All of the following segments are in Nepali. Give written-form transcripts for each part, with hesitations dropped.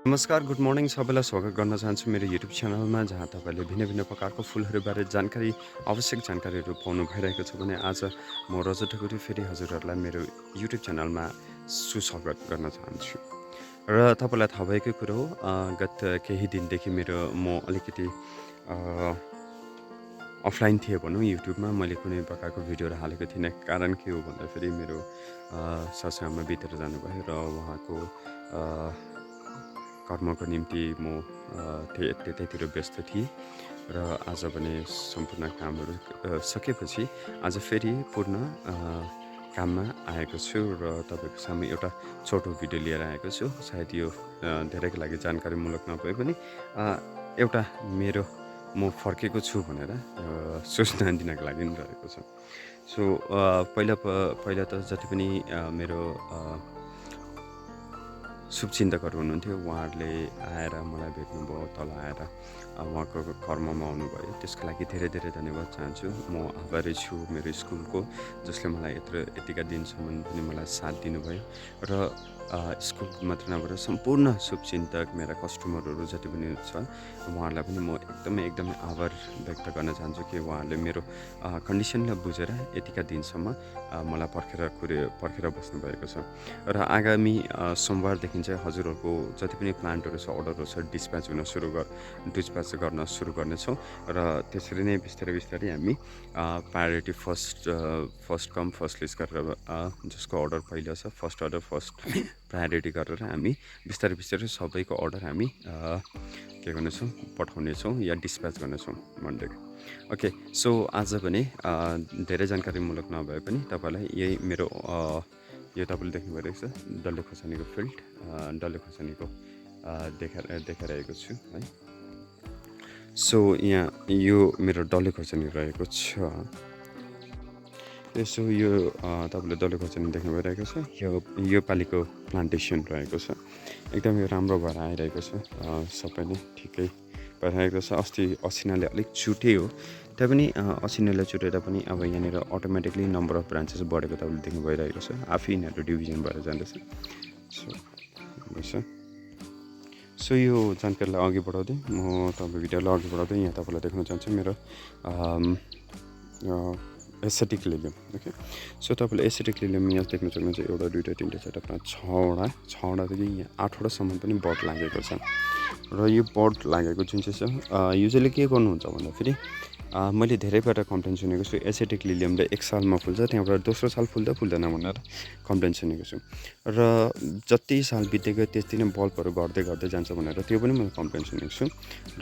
नमस्कार, गुड मर्निङ सबैलाई स्वागत गर्न चाहन्छु मेरो युट्युब च्यानलमा जहाँ तपाईँले भिन्न भिन्न प्रकारको फुलहरूबारे आवश्यक जानकारीहरू पाउनु भइरहेको छ भने आज म रजत ढुकुटी फेरि हजुरहरूलाई मेरो युट्युब च्यानलमा सुस्वागत गर्न चाहन्छु। र तपाईँलाई थाहा भएकै कुरो हो, गत केही दिनदेखि म अलिकति अफलाइन थिएँ भनौँ। युट्युबमा मैले कुनै प्रकारको भिडियोहरू हालेको थिइनँ। कारण के हो भन्दाखेरि मेरो ससुआमा बितेर जानुभयो र उहाँको कर्मको निम्ति म त्यतैतिर व्यस्त थिएँ र आज भने सम्पूर्ण कामहरू सकेपछि आज फेरि पूर्ण काममा आएको छु र तपाईँको सामु एउटा छोटो भिडियो लिएर आएको छु। सायद यो धेरैको लागि जानकारीमूलक नभए पनि एउटा म फर्केको छु भनेर सूचना दिनको लागि नि रहेको छ। सो पहिला त जति पनि मेरो शुभचिन्तकहरू हुनुहुन्थ्यो, उहाँहरूले आएर मलाई भेट्नुभयो, तल आएर उहाँको कर्ममा आउनुभयो। त्यसको लागि धेरै धेरै धन्यवाद चाहन्छु। म आभारी छु मेरो स्कुलको, जसले मलाई यतिका दिनसम्म पनि मलाई साथ दिनुभयो र स्कुल मात्र नभएर सम्पूर्ण शुभचिन्तक मेरा कस्टमरहरू जति पनि छ उहाँहरूलाई पनि म एकदमै आभार व्यक्त गर्न चाहन्छु कि उहाँहरूले मेरो कन्डिसनलाई बुझेर यतिका दिनसम्म मलाई पर्खेर बस्नुभएको छ। र आगामी सोमबारदेखि चाहिँ हजुरहरूको जति पनि प्लान्टहरू छ, अर्डरहरू छ, डिस्प्याच गर्न सुरु गर्नेछौँ र त्यसरी नै बिस्तारै हामी priority first come first list गरेर जसको अर्डर पहिला छ फर्स्ट अर्डर फर्स्ट प्रायोरिटी गरेर हामी बिस्तारै सबैको अर्डर हामी के गर्नेछौँ, पठाउनेछौँ या डिस्प्याच गर्नेछौँ मन्डे। ओके, सो आज भने धेरै जानकारीमूलक नभए पनि तपाईँलाई यही मेरो यो तपाईँले देख्नु भइरहेको छ डल्ले खोर्सानीको फिल्ड, डल्ले खोर्सानीको देखाइरहेको छु है। सो यहाँ यो मेरो डल्ले खोर्सानी रहेको छ। यसो यो तपाईँले डल्ले खोर्सानी देख्नु भइरहेको छ। यो पालिको प्लान्टेसन रहेको छ, एकदमै राम्रो भएर आइरहेको छ। सबै नै ठिकै भइरहेको छ। अस्ति असिनाले अलिक चुटे हो, त्यहाँ पनि असिनाले चुटेर पनि अब यहाँनिर अटोमेटिकली नम्बर अफ ब्रान्चेस बढेको तपाईँले देख्नु भइरहेको छ। आफै यिनीहरू डिभिजन भएर जाँदैछ। सो यो जानकारीलाई अघि बढाउँदै म भिडियोलाई अघि बढाउँदै यहाँ तपाईँलाई देख्न चाहन्छु मेरो एस्थेटिक लिलियम। ओके, सो तपाईँले एस्थेटिक लिलियम यहाँ देख्न सक्नुहुन्छ। एउटा, दुईवटा, तिनवटा, चारवटा, पाँच, छवटादेखि यहाँ 8वटासम्म पनि बड लागेको छ। र यो बड लागेको जुन चाहिँ छ युजली के गर्नुहुन्छ भन्दाखेरि मैले धेरैबाट कम्प्लेन सुनेको छु, एस्थेटिक लिलियमले 1 सालमा फुल्छ, त्यहाँबाट दोस्रो साल फुल्दैन भनेर कम्प्लेन सुनेको छु। र जति साल बित्दै गयो त्यति नै बल्बहरू घट्दै जान्छ भनेर त्यो पनि मैले कम्प्लेन सुनेको छु।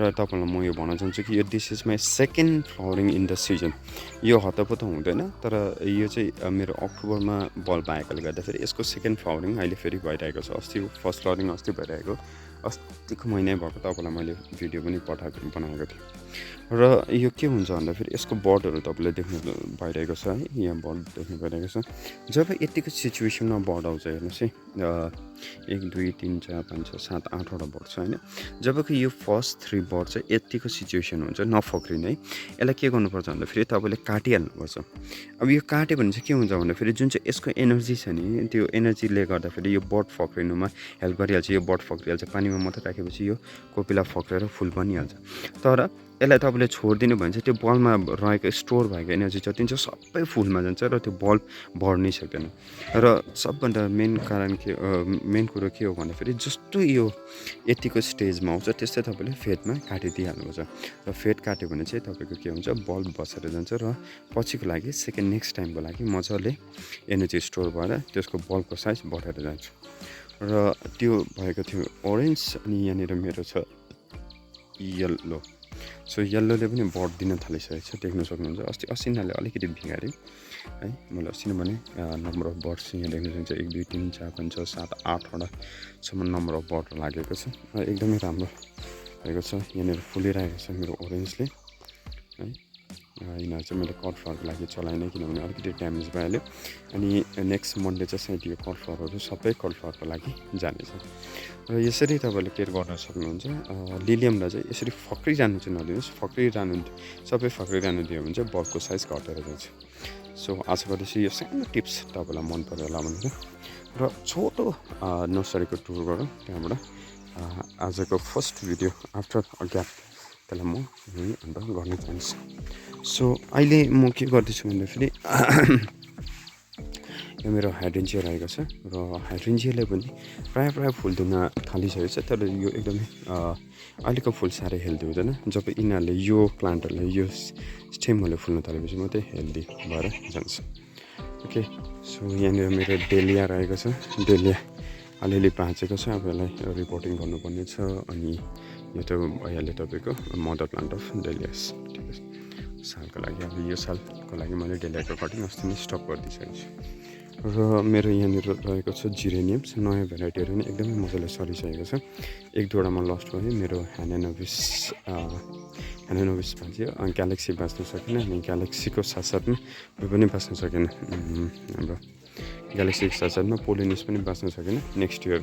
र तपाईँलाई म यो भन्न चाहन्छु कि यो this is my second flowering in the season. यो हतपत हुँदैन, तर यो चाहिँ मेरो अक्टोबरमा बल्ब आएकोले गर्दाखेरि यसको सेकेन्ड फ्लावरिङ अहिले फेरि भइरहेको छ। अस्ति फर्स्ट फ्लावरिङ अस्ति भइरहेको, अस्तिको महिनै भएको तपाईँलाई मैले भिडियो पनि बनाएको थिएँ। र यो के हुन्छ भन्दाखेरि यसको बडहरू तपाईँले देख्नु भइरहेको छ है, यहाँ बड देख्नु भइरहेको छ। जब यतिको सिचुएसनमा बड आउँछ हेर्नुहोस् है, 1 2 3 4 5 6 7 8वटा बड छ होइन। जब कि यो फर्स्ट 3 बड चाहिँ यतिको सिचुएसन हुन्छ नफक्रिने है, यसलाई के गर्नुपर्छ भन्दाखेरि तपाईँले काटिहाल्नुपर्छ। अब यो काट्यो भने चाहिँ के हुन्छ भन्दाखेरि जुन चाहिँ यसको एनर्जी छ नि, त्यो एनर्जीले गर्दाखेरि यो बड फक्रिनुमा हेल्प गरिहाल्छ। यो बड फक्रिहाल्छ, पानीमा मात्रै राखेपछि यो कोपिला फक्रेर फुल बनिहाल्छ। तर यसलाई तपाईँले छोडिदिनु भने चाहिँ त्यो बल्बमा रहेको स्टोर भएको एनर्जी जति चाहिँ सबै फुलमा जान्छ र त्यो बल्ब बढ्नै सक्दैन। र सबभन्दा मेन कुरो के हो भन्दाखेरि जस्तो यो यतिको स्टेजमा आउँछ त्यस्तै तपाईँले फेदमा काटिदिइहाल्नुपर्छ। र फेद काट्यो भने चाहिँ तपाईँको के हुन्छ, बल्ब बसेर जान्छ र पछिको लागि नेक्स्ट टाइमको लागि मजाले एनर्जी स्टोर भएर त्यसको बल्बको साइज बढेर जान्छ। र त्यो भएको थियो ओरेन्ज, अनि यहाँनिर मेरो छ येल्लो। सो येल्लोले पनि बड दिन थालिसकेको छ, देख्न सक्नुहुन्छ। अस्ति असिनाले अलिकति बिगाऱ्यो है, मैले अस्ति नै भने नम्बर अफ बर्ड्स यहाँ देख्न सक्नुहुन्छ। 1 2 3 4 5 6 7 8वटासम्म नम्बर अफ बड लागेको छ। एकदमै राम्रो भएको छ। यहाँनिर फुलिरहेको छ मेरो ओरेन्जले है। यिनीहरू चाहिँ मैले कट फ्लावरको लागि चलाइनँ किनभने अलिकति ड्यामेज भइहाल्यो। अनि नेक्स्ट मन्डे चाहिँ सायद यो कट फ्लावरहरू सबै कट फ्लावरको लागि जानेछ। र यसरी तपाईँले केयर गर्न सक्नुहुन्छ। लिलियमलाई चाहिँ यसरी फक्रिरहनु चाहिँ नदिनुहोस्। सबै फक्रिरहनु दियो भने चाहिँ बल्बको साइज घटेर जान्छ। सो आशा गर्दैछु यो सानो टिप्स तपाईँलाई मन पर्यो होला भनेर। र छोटो नर्सरीको टुर गरौँ, त्यहाँबाट आजको first video after a gap त्यसलाई म यही अन्त गर्न चाहन्छु। सो अहिले म के गर्दैछु भन्दाखेरि यो मेरो हाइड्रेन्जिया रहेको छ र हाइड्रेन्जियाले पनि प्रायः फुल दिन थालिसकेको छ। तर यो एकदमै अहिलेको फुल साह्रै हेल्दी हुँदैन। जब यिनीहरूले यो प्लान्टहरूले यो स्टेमहरूले फुल्न थालेपछि मात्रै हेल्दी भएर जान्छ। ओके, सो यहाँनिर मेरो डेलिया रहेको छ। डेलिया अलिअलि भाँचेको छ, अब यसलाई रिपोर्टिङ गर्नुपर्ने छ। अनि यो त भइहाल्यो तपाईँको मदर प्लान्ट अफ डेलियास। ठिक छ, सालको लागि अब यो सालको लागि मैले डेलियाको कटिङ अस्ति नै स्टप गरिदिइसकेको छु। र मेरो यहाँनिर रहेको छ जिरेनियम्स, नयाँ भेराइटीहरू पनि एकदमै मजाले सरिसकेको छ। एक दुईवटामा लस्ट भयो। मेरो ह्यानेनोभिस भाँच्यो, ग्यालेक्सी बाँच्न सकेन। अनि ग्यालेक्सीको साथसाथमा उयो पनि बाँच्न सकेन, हाम्रो ग्यालेक्सीको साथसाथमा पोलिनिस पनि बाँच्न सकेन। नेक्स्ट इयर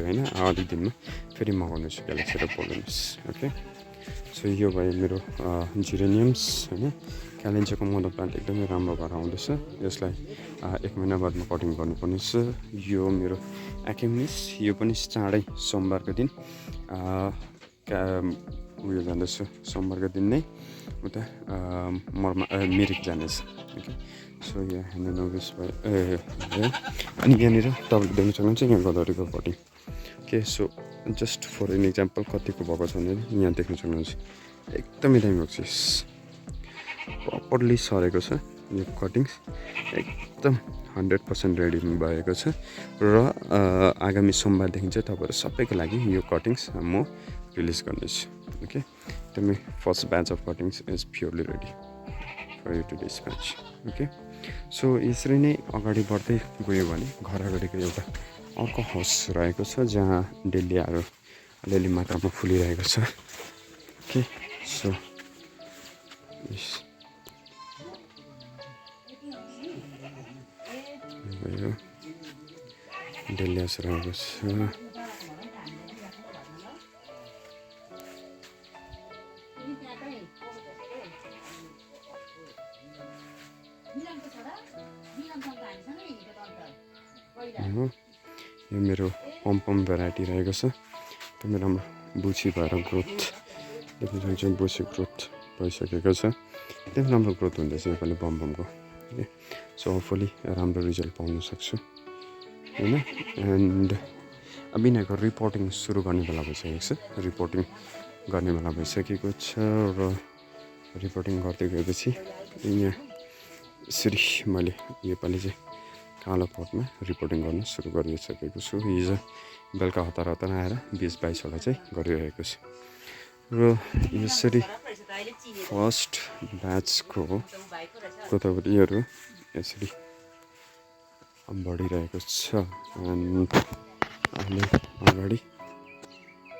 होइन, अलिक दिनमा फेरि मगाउने छु ग्यालेक्सी र पोलिनिस। ओके, सो यो भयो मेरो जिरेनियम्स होइन। क्यालेन्चोको मदर प्लान्ट एकदमै राम्रो भएर आउँदैछ। यसलाई 1 महिना बादमा कटिङ गर्नुपर्ने छ। यो मेरो एकेमिस, यो पनि चाँडै सोमबारको दिन उयो जाँदैछु। सोमबारको दिन नै उता मिरिक जानेछ। ओके, सो यो ह्यानेनोभिस भयो। अनि यहाँनिर तपाईँले देख्न सक्नुहुन्छ यहाँ गदवरीको cutting. Okay, so just for an example कतिको भएको छ भने यहाँ देख्न सक्नुहुन्छ एकदमै दामी भएको छ। प्रपरली सरेको छ यो कटिङ्स, एकदम 100% रेडी भएको छ। र आगामी सोमबारदेखि चाहिँ तपाईँहरू सबैको लागि यो कटिङ्स म रिलिज गर्नेछु। ओके, एकदमै first batch of cuttings is purely ready for you to dispatch. Okay, so यसरी नै अगाडि बढ्दै गयो भने घर अगाडिको एउटा अर्को हाउस रहेको छ जहाँ डेलियाहरू अलिअलि मात्रामा फुलिरहेको छ। ओके, सो भयो डेलियास रहेको छ। यो मेरो पम्पम भेराइटी रहेको छ। एकदमै राम्रो बुची भएर ग्रोथ देख्न सक्नुहुन्छ। बुची ग्रोथ भइसकेको छ, एकदमै राम्रो ग्रोथ हुँदैछ योपालि पम्पमको। ओके, सो होपफुली राम्रो रिजल्ट पाउन सक्छु होइन। एन्ड अब यिनीहरूको रिपोर्टिङ सुरु गर्ने बेला भइसकेको छ। रिपोर्टिङ गर्ने बेला भइसकेको छ र रिपोर्टिङ गर्दै गएपछि यहाँ यसरी मैले योपालि चाहिँ कालो पटमा रिपोर्टिङ गर्न सुरु गरिसकेको छु। हिजो बेलुका हतार आएर 20-22वटा चाहिँ गरिरहेको छु। र यसरी फर्स्ट ब्याचको गोदावरीहरू यसरी बढिरहेको छ। एन्ड अहिले अगाडि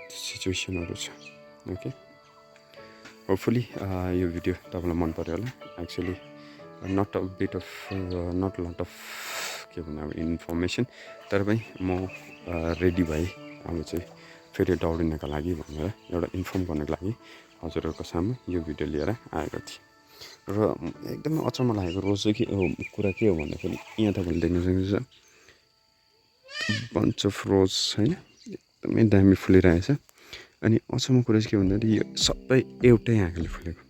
सिचुएसनहरू छ। ओके, होपफुली यो भिडियो तपाईँलाई मन पऱ्यो होला। एक्चुअली नट लट अफ के भन्नु अब इन्फर्मेसन, तर पनि म रेडी भएँ अब चाहिँ फेरि दौडिनको लागि भनेर एउटा इन्फर्म गर्नको लागि हजुरहरूको सामु यो भिडियो लिएर आएको थिएँ। र एकदमै अचम्म लागेको रोज चाहिँ कुरा के हो भन्दाखेरि यहाँ तपाईँले देख्न सक्नुहुन्छ बन्च अफ रोज होइन, एकदमै दामी फुलिरहेछ। अनि अचम्म कुरा चाहिँ के भन्दाखेरि यो सबै एउटै आँखाले फुलेको,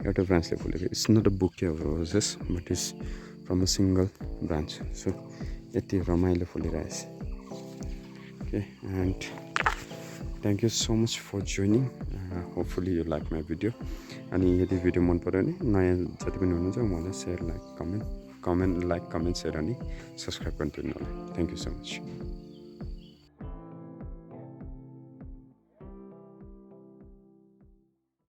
एउटा ब्रान्चले फुलेको। It's not a bouquet of roses but is from a single branch. So यति रमाइलो फुलिरहेछ। Okay, and thank you so much for joining. Hopefully you like my video. अनि यदि भिडियो मन पऱ्यो भने नयाँ जति पनि हुनुहुन्छ उहाँलाई सेयर, लाइक, कमेन्ट, सेयर अनि सब्सक्राइब गरिदिनु होला। Thank you so much.